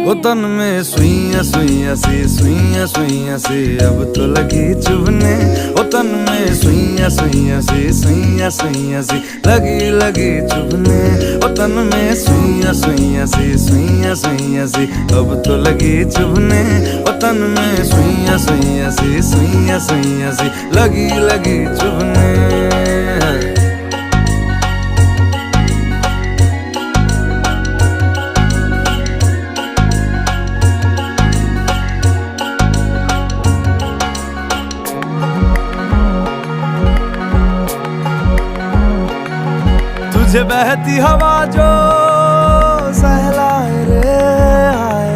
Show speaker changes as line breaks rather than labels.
वो तन में सुइयां सुइयां सी अब तो लगी चुभने। वो तन में सुइयां सुइयां सी लगी लगी चुभने। वो तन में सुइयां सुइयां सी अब तो लगी चुभने। वो तन में सुइयां सुइयां सी लगी लगी चुभने। तुझे बहती हवा जो